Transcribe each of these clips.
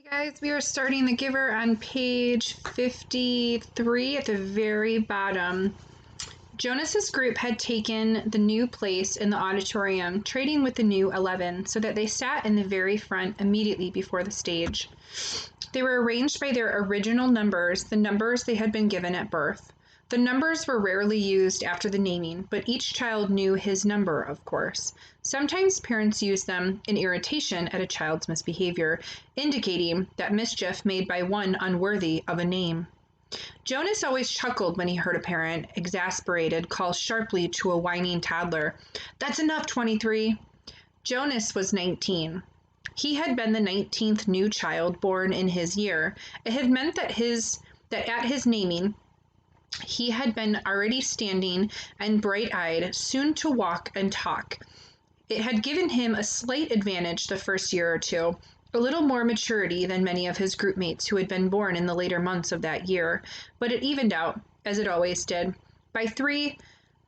Hey guys, we are starting The Giver on page 53 at the very bottom. Jonas's group had taken the new place in the auditorium, trading with the new 11, so that they sat in the very front immediately before the stage. They were arranged by their original numbers, the numbers they had been given at birth. The numbers were rarely used after the naming, but each child knew his number, of course. Sometimes parents used them in irritation at a child's misbehavior, indicating that mischief made by one unworthy of a name. Jonas always chuckled when he heard a parent, exasperated, call sharply to a whining toddler, "That's enough, 23." Jonas was 19. He had been the 19th new child born in his year. It had meant that at his naming he had been already standing and bright-eyed, soon to walk and talk. It had given him a slight advantage the first year or two, a little more maturity than many of his groupmates who had been born in the later months of that year, but it evened out, as it always did. After three,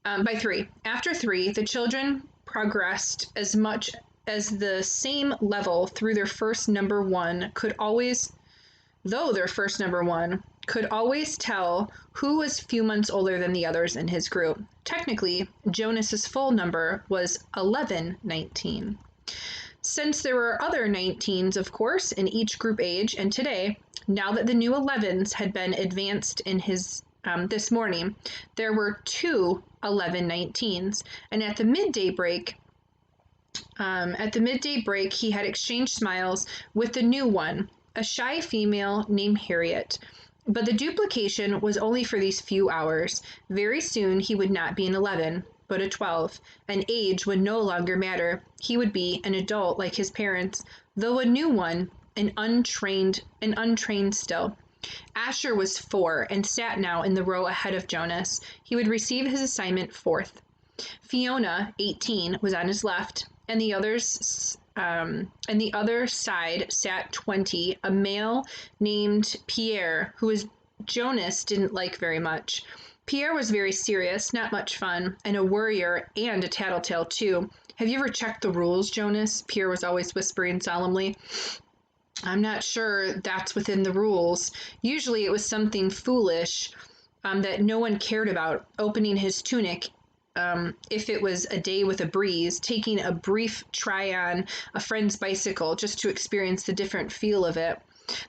the children progressed as much as the same level through their first number one could always though their first number one could always tell who was few months older than the others in his group. Technically, Jonas's full number was 1119. Since there were other 19s, of course, in each group age, and today, now that the new 11s had been advanced in his this morning, there were two 1119s, and at the midday break, he had exchanged smiles with the new one, a shy female named Harriet. But the duplication was only for these few hours. Very soon he would not be an 11, but a 12, and age would no longer matter. He would be an adult like his parents, though a new one, an untrained still. Asher was 4 and sat now in the row ahead of Jonas. He would receive his assignment fourth. Fiona, 18, was on his left, and the other side sat 20, a male named Pierre, who Jonas didn't like very much. Pierre was very serious, not much fun, and a worrier and a tattletale too. "Have you ever checked the rules, Jonas?" Pierre was always whispering solemnly. "I'm not sure that's within the rules. Usually it was something foolish that no one cared about, opening his tunic if it was a day with a breeze, taking a brief try on a friend's bicycle just to experience the different feel of it."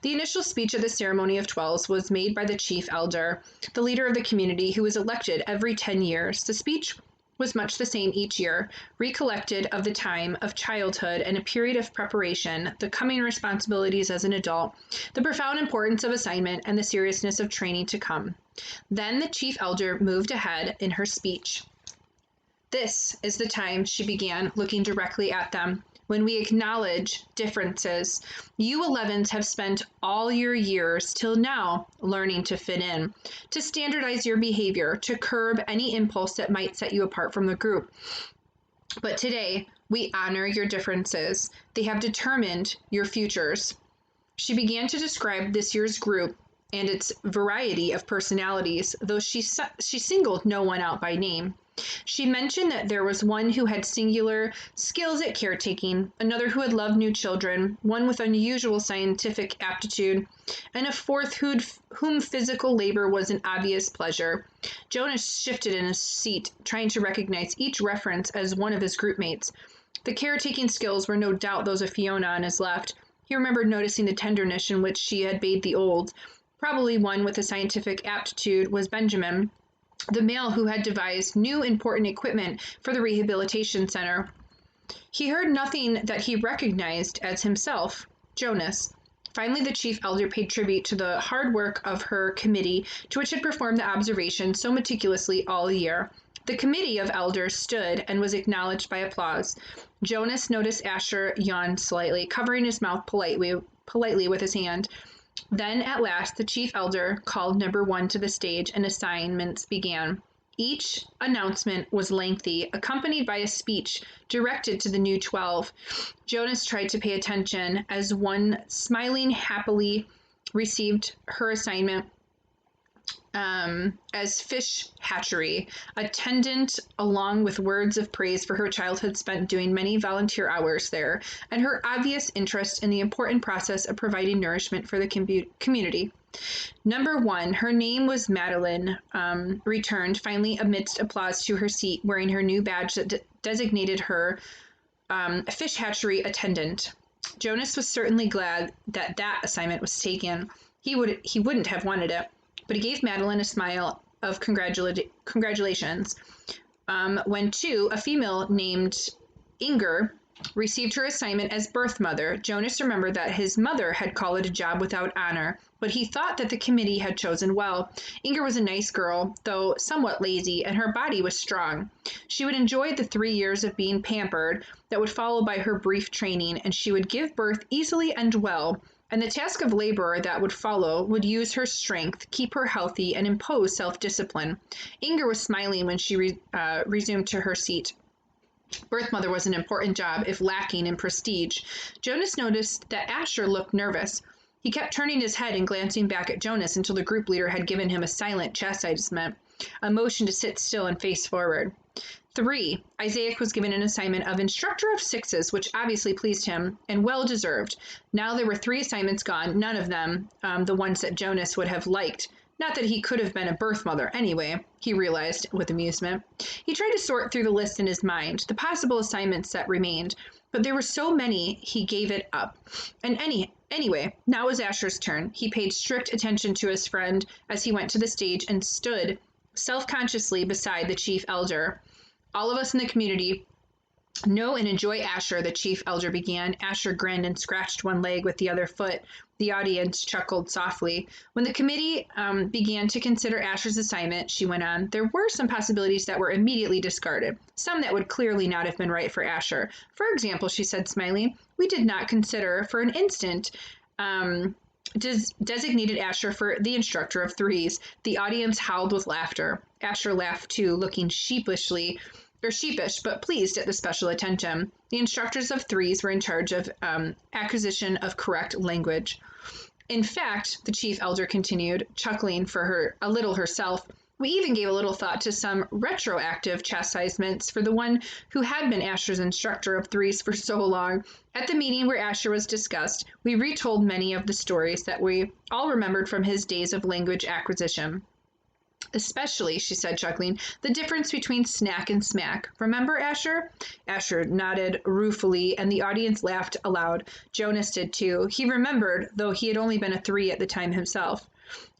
The initial speech at the ceremony of 12s was made by the chief elder, the leader of the community, who was elected every 10 years. The speech was much the same each year, recollected of the time of childhood and a period of preparation, the coming responsibilities as an adult, the profound importance of assignment, and the seriousness of training to come. Then the chief elder moved ahead in her speech. "This is the time," she began, looking directly at them, "when we acknowledge differences. You 11s have spent all your years till now learning to fit in, to standardize your behavior, to curb any impulse that might set you apart from the group. But today, we honor your differences. They have determined your futures." She began to describe this year's group and its variety of personalities, though she singled no one out by name. She mentioned that there was one who had singular skills at caretaking, another who had loved new children, one with unusual scientific aptitude, and a fourth whom physical labor was an obvious pleasure. Jonas shifted in his seat, trying to recognize each reference as one of his groupmates. The caretaking skills were no doubt those of Fiona on his left. He remembered noticing the tenderness in which she had bathed the old. Probably one with a scientific aptitude was Benjamin, the male who had devised new important equipment for the rehabilitation center. He heard nothing that he recognized as himself, Jonas. Finally, the chief elder paid tribute to the hard work of her committee, to which had performed the observation so meticulously all year. The committee of elders stood and was acknowledged by applause. Jonas noticed Asher yawned slightly, covering his mouth politely with his hand. Then, at last, the chief elder called number one to the stage, and assignments began. Each announcement was lengthy, accompanied by a speech directed to the new 12. Jonas tried to pay attention as one, smiling happily, received her assignment. as fish hatchery attendant, along with words of praise for her childhood spent doing many volunteer hours there and her obvious interest in the important process of providing nourishment for the community. Number one, her name was Madeline, returned finally amidst applause to her seat, wearing her new badge that designated her fish hatchery attendant. Jonas was certainly glad that that assignment was taken. He wouldn't have wanted it, but he gave Madeline a smile of congratulations. When a female named Inger, received her assignment as birth mother, Jonas remembered that his mother had called it a job without honor, but he thought that the committee had chosen well. Inger was a nice girl, though somewhat lazy, and her body was strong. She would enjoy the 3 years of being pampered that would follow by her brief training, and she would give birth easily and well, and the task of laborer that would follow would use her strength, keep her healthy, and impose self-discipline. Inger was smiling when she resumed to her seat. Birth mother was an important job, if lacking in prestige. Jonas noticed that Asher looked nervous. He kept turning his head and glancing back at Jonas until the group leader had given him a silent chastisement, a motion to sit still and face forward. 3. Isaac was given an assignment of instructor of sixes, which obviously pleased him, and well deserved. Now there were 3 assignments gone, none of them the ones that Jonas would have liked. Not that he could have been a birth mother anyway, he realized with amusement. He tried to sort through the list in his mind, the possible assignments that remained, but there were so many he gave it up. And anyway, now was Asher's turn. He paid strict attention to his friend as he went to the stage and stood self-consciously beside the chief elder. All of us in the community know and enjoy Asher, the chief elder began. Asher grinned and scratched one leg with the other foot. The audience chuckled softly. When the committee began to consider Asher's assignment, she went on, there were some possibilities that were immediately discarded, some that would clearly not have been right for Asher. For example, she said, smiling, we did not consider for an instant designated Asher for the instructor of threes. The audience howled with laughter. Asher laughed too, looking sheepish, but pleased at the special attention. The instructors of threes were in charge of acquisition of correct language. In fact, the chief elder continued, chuckling for a little herself, we even gave a little thought to some retroactive chastisements for the one who had been Asher's instructor of threes for so long. At the meeting where Asher was discussed, we retold many of the stories that we all remembered from his days of language acquisition. Especially, she said, chuckling, the difference between snack and smack. Remember, Asher? Asher nodded ruefully, and the audience laughed aloud. Jonas did too. He remembered, though he had only been a 3 at the time himself.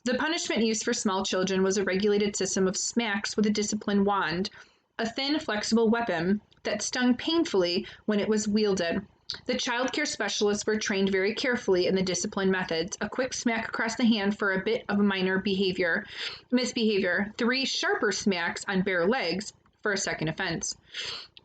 The punishment used for small children was a regulated system of smacks with a discipline wand, a thin, flexible weapon that stung painfully when it was wielded. The child care specialists were trained very carefully in the discipline methods. A quick smack across the hand for a bit of a minor misbehavior. 3 sharper smacks on bare legs for a second offense.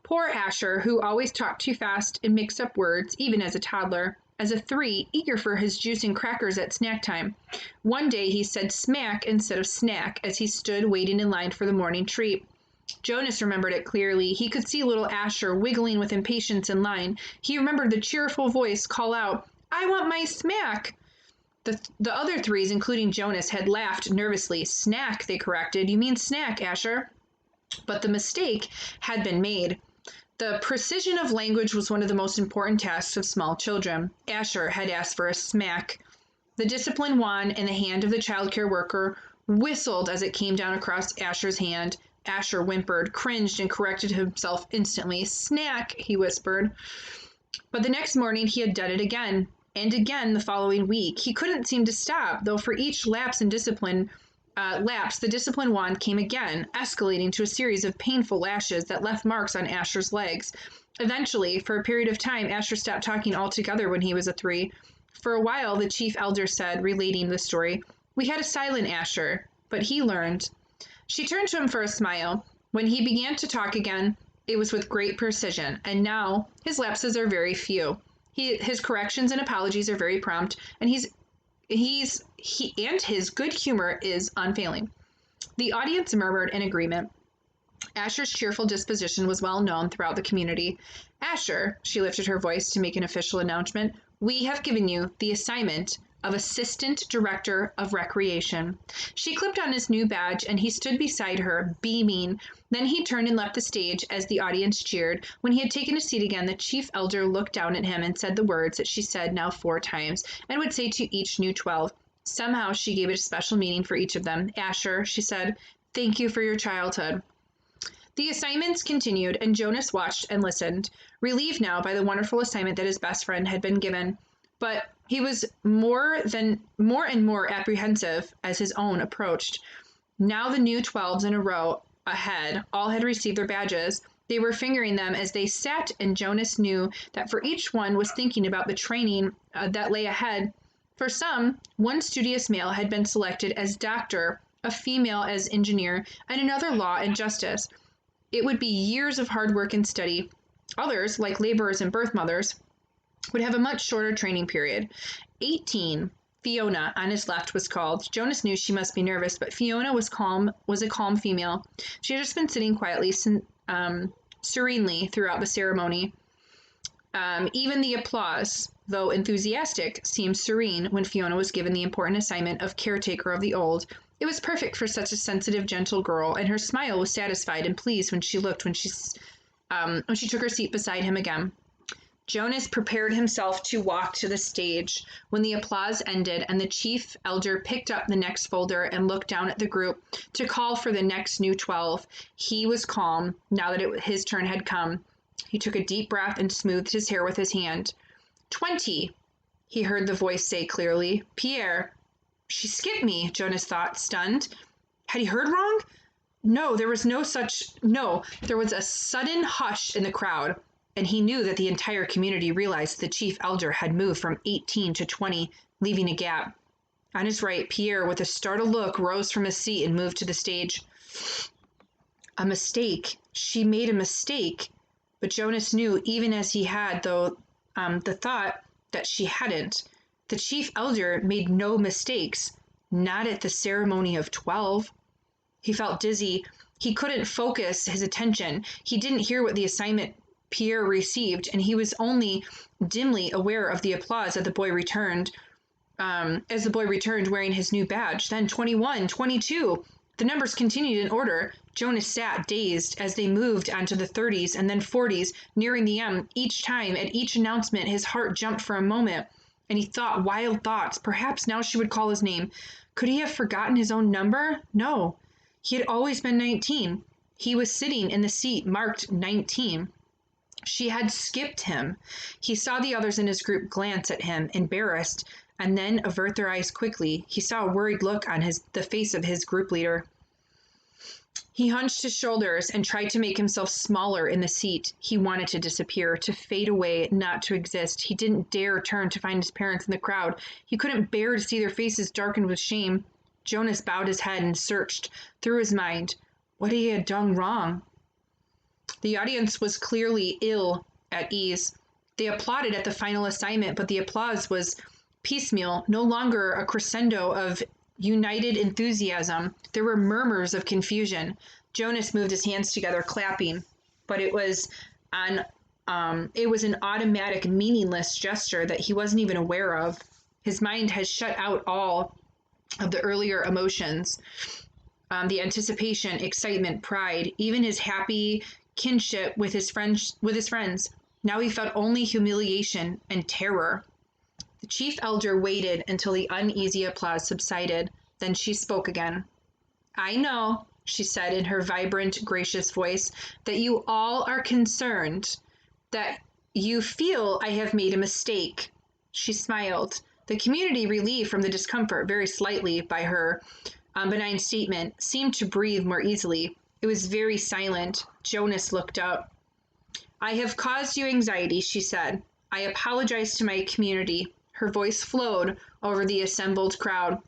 Poor Asher, who always talked too fast and mixed up words, even as a toddler. As a 3, eager for his juice and crackers at snack time. One day he said smack instead of snack as he stood waiting in line for the morning treat. Jonas remembered it clearly. He could see little Asher wiggling with impatience in line. He remembered the cheerful voice call out, I want my smack! The other 3s, including Jonas, had laughed nervously. Snack, they corrected. You mean snack, Asher? But the mistake had been made. The precision of language was one of the most important tasks of small children. Asher had asked for a smack. The discipline wand in the hand of the child care worker whistled as it came down across Asher's hand. Asher whimpered, cringed, and corrected himself instantly. Snack, he whispered. But the next morning he had done it again, and again the following week. He couldn't seem to stop, though for each lapse in discipline, the discipline wand came again, escalating to a series of painful lashes that left marks on Asher's legs. Eventually, for a period of time, Asher stopped talking altogether when he was a 3. For a while, the chief elder said, relating the story, we had a silent Asher, but he learned. She turned to him for a smile. When he began to talk again, it was with great precision, and now his lapses are very few. His corrections and apologies are very prompt, and his good humor is unfailing. The audience murmured in agreement. Asher's cheerful disposition was well known throughout the community. Asher, she lifted her voice to make an official announcement, we have given you the assignment of Assistant Director of Recreation. She clipped on his new badge and he stood beside her, beaming. Then he turned and left the stage as the audience cheered. When he had taken his seat again, the chief elder looked down at him and said the words that she said now 4 times and would say to each new 12. Somehow she gave it a special meaning for each of them. Asher, she said, thank you for your childhood. The assignments continued, and Jonas watched and listened, relieved now by the wonderful assignment that his best friend had been given. But he was more and more apprehensive as his own approached. Now the new 12s in a row ahead all had received their badges. They were fingering them as they sat, and Jonas knew that for each one was thinking about the training that lay ahead. For some, one studious male had been selected as doctor, a female as engineer, and another law and justice. It would be years of hard work and study. Others, like laborers and birth mothers, would have a much shorter training period. 18, Fiona, on his left, was called. Jonas knew she must be nervous, but Fiona was a calm female. She had just been sitting quietly, serenely throughout the ceremony. Even the applause, though enthusiastic, seemed serene when Fiona was given the important assignment of caretaker of the old. It was perfect for such a sensitive, gentle girl, and her smile was satisfied and pleased when she took her seat beside him again. Jonas prepared himself to walk to the stage when the applause ended and the chief elder picked up the next folder and looked down at the group to call for the next new 12. He was calm now that his turn had come. He took a deep breath and smoothed his hair with his hand. 20, he heard the voice say clearly. Pierre. She skipped me, Jonas thought, stunned. Had he heard wrong? No, there was a sudden hush in the crowd, and he knew that the entire community realized the chief elder had moved from 18 to 20, leaving a gap. On his right, Pierre, with a startled look, rose from his seat and moved to the stage. A mistake. She made a mistake. But Jonas knew, even as he had, the thought that she hadn't. The chief elder made no mistakes, not at the ceremony of 12. He felt dizzy. He couldn't focus his attention. He didn't hear what the assignment Pierre received, and he was only dimly aware of the applause as the boy returned wearing his new badge. Then 21, 22. The numbers continued in order. Jonas sat dazed as they moved onto the 30s and then 40s, nearing the end. Each time, at each announcement, his heart jumped for a moment, and he thought wild thoughts. Perhaps now she would call his name. Could he have forgotten his own number? No. He had always been 19. He was sitting in the seat marked 19. She had skipped him. He saw the others in his group glance at him, embarrassed, and then avert their eyes quickly. He saw a worried look on the face of his group leader. He hunched his shoulders and tried to make himself smaller in the seat. He wanted to disappear, to fade away, not to exist. He didn't dare turn to find his parents in the crowd. He couldn't bear to see their faces darkened with shame. Jonas bowed his head and searched through his mind what he had done wrong. The audience was clearly ill at ease. They applauded at the final assignment, but the applause was piecemeal, no longer a crescendo of united enthusiasm. There were murmurs of confusion. Jonas moved his hands together, clapping, but it was an automatic, meaningless gesture that he wasn't even aware of. His mind had shut out all of the earlier emotions, the anticipation, excitement, pride, even his happy kinship with his friends. Now he felt only humiliation and terror. The chief elder waited until the uneasy applause subsided. Then she spoke again. I know, she said in her vibrant, gracious voice, that you all are concerned, that you feel I have made a mistake. She smiled. The community, relieved from the discomfort very slightly by her benign statement, seemed to breathe more easily. It was very silent. Jonas looked up. I have caused you anxiety, she said. I apologize to my community. Her voice flowed over the assembled crowd.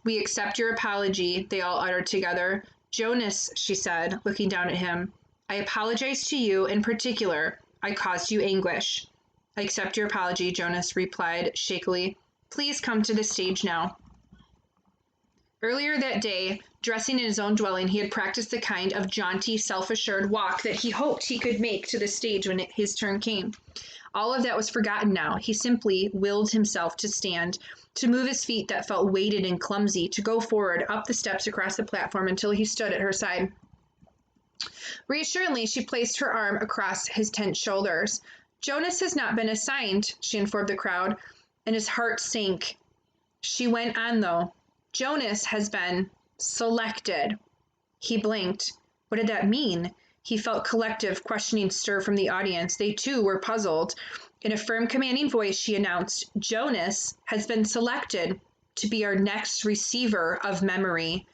We accept your apology, they all uttered together. Jonas, she said, looking down at him, I apologize to you in particular. I caused you anguish. I accept your apology, Jonas replied shakily. Please come to the stage now. Earlier that day, dressing in his own dwelling, he had practiced the kind of jaunty, self-assured walk that he hoped he could make to the stage when his turn came. All of that was forgotten now. He simply willed himself to stand, to move his feet that felt weighted and clumsy, to go forward up the steps across the platform until he stood at her side. Reassuringly, she placed her arm across his tense shoulders. Jonas has not been assigned, she informed the crowd, and his heart sank. She went on, though. Jonas has been selected. He blinked. What did that mean? He felt collective, questioning stir from the audience. They too were puzzled. In a firm, commanding voice, she announced, Jonas has been selected to be our next receiver of memory.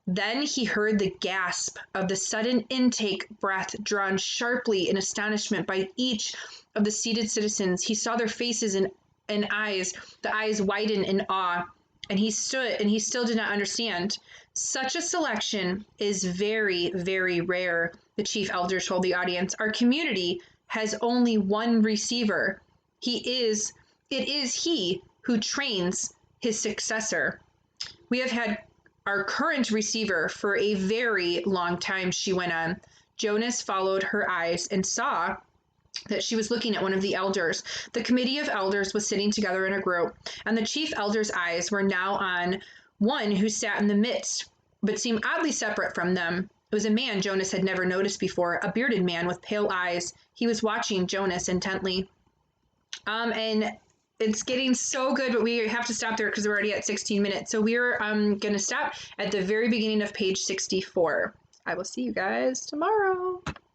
Then he heard the gasp of the sudden intake breath drawn sharply in astonishment by each of the seated citizens. He saw their faces and eyes, the eyes widen in awe, and he stood and he still did not understand. Such a selection is very, very rare, the chief elder told the audience. Our community has only one receiver. It is he who trains his successor. We have had our current receiver for a very long time, she went on. Jonas followed her eyes and saw that she was looking at one of the elders. The committee of elders was sitting together in a group, and the chief elder's eyes were now on one who sat in the midst, but seemed oddly separate from them. It was a man Jonas had never noticed before, a bearded man with pale eyes. He was watching Jonas intently. And it's getting so good, but we have to stop there because we're already at 16 minutes. So we're going to stop at the very beginning of page 64. I will see you guys tomorrow.